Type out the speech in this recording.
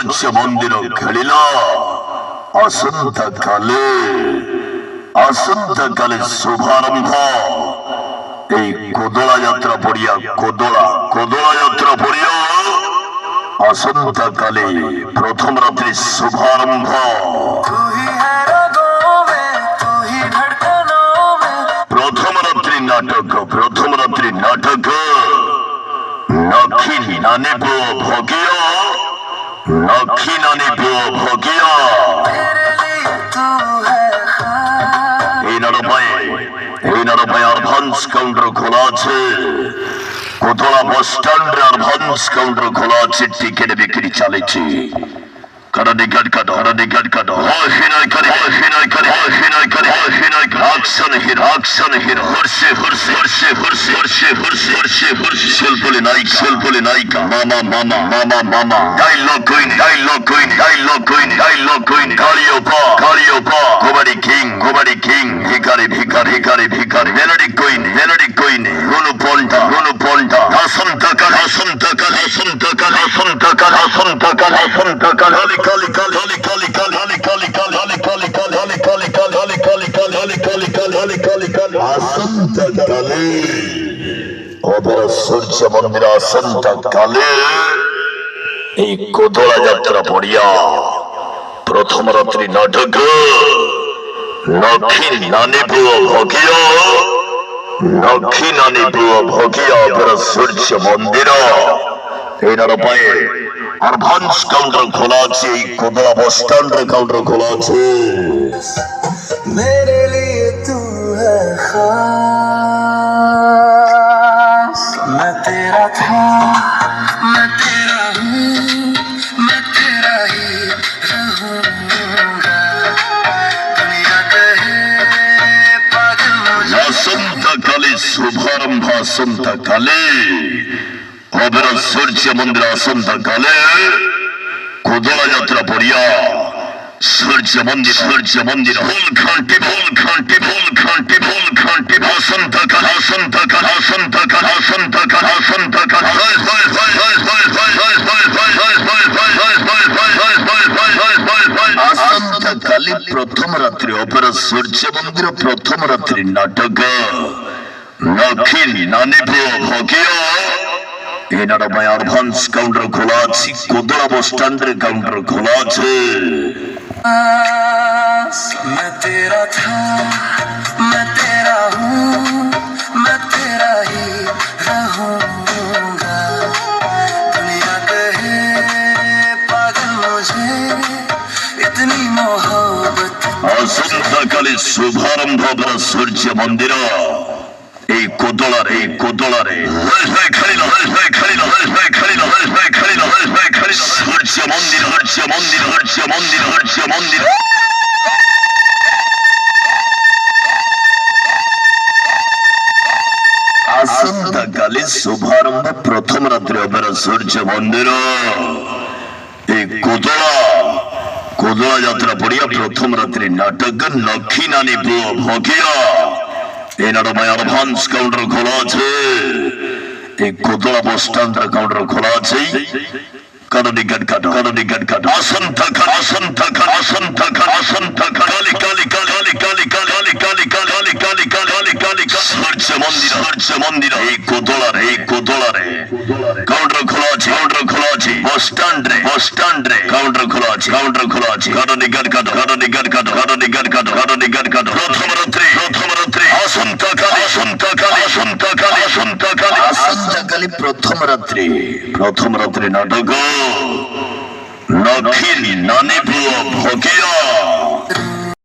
ସୂର୍ଯ୍ୟ ମନ୍ଦିର ଖେଳିଲା। ଆସନ୍ତାକାଲି ଶୁଭାରମ୍ଭ এই কোদলা যাত্রা পড়িয়া কোদলা যাত্রা পড়িয়া আসন্তকালে প্রথম রাত্রি শুভারম্ভ। প্রথম রাত্রি নাটক নক্ষী নানি ভগিয়া এই নরপায় অ্যাডভান্স কাউন্টার খোলা আছে। কোদলা বাস স্ট্যান্ডে অ্যাডভান্স কাউন্টার খোলা আছে। টিকিট বিক্রি চালিয়েছে। টিকিট কাটো অ্যাকশন হিরো শিল্পলি নায়িকা মামা ডায়লগ কুইন কালিওপা কবাডি কিং ভিখারি মেলোডি কুইন রুনু পন্ডা আসন্তকাল আসন্তকালে অপেরা সূর্য মন্দির আসন্তকালে এই কোদলা যাত্রা পড়িয়া প্রথম রাত্রি নাটক নক্ষী নানি ভগিয়া অপেরা সূর্য মন্দির এই নরপায়ে অ্যাডভান্স কাউন্টার খোলা আছে। এই কোদলা বাস স্ট্যান্ডের কাউন্টার খোলা আছে। मेरे लिए तू है खास। मैं तेरा था, मैं तेरा हूँ, मैं तेरा ही रहूँगा। दुनिया कहे पागल मुझे। আসন্তকালে শুভারম্ভ আসন্তকালে অপেরা সূর্য মন্দির আসন্তকালে কোদলা যাত্রা পড়িয়া সূর্য মন্দির ভুল খান্টি আসন্তকাল আসন্তকালে প্রথম রাত্রি অপেরা সূর্য মন্দির প্রথম রাত্রি নাটক নক্ষী নানি ভগিয়া এই নরপায় অ্যাডভান্স কাউন্টার খোলা আছে। কোদলা বাস স্ট্যান্ডের কাউন্টার খোলা আছে। मैं तेरा था, मैं तेरा हूँ, मैं तेरा ही रहूँगा। दुनिया कहे पागल मुझे इतनी मोहब्बत। আসন্তকালে শুভারম্ভ অপেরা সূর্য মন্দির এই কোদলারে খেলিলা সূর্য মন্দির আসন্তকালে শুভারম্ভ প্রথম রাত্রি অপেরা সূর্য মন্দির এই কোদলা যাত্রা পড়িয়া প্রথম রাত্রি নাটক নক্ষী নানি ভগিয়া এই নরমায় অ্যাডভান্স কাউন্টার খোলা আছে। এই কোদলা বাস স্ট্যান্ডের কাউন্টার খোলা আছে। টিকিট কাটো আসন্তকাল সূর্য মন্দির এই কোদলারে কাউন্টার খোলা আছে। বাস স্ট্যান্ডে কাউন্টার খোলা আছে। টিকিট কাটো প্রথম রাত্রি আসন্তকালে প্রথম রাত্রি নাটক নক্ষী নানি ভগিয়া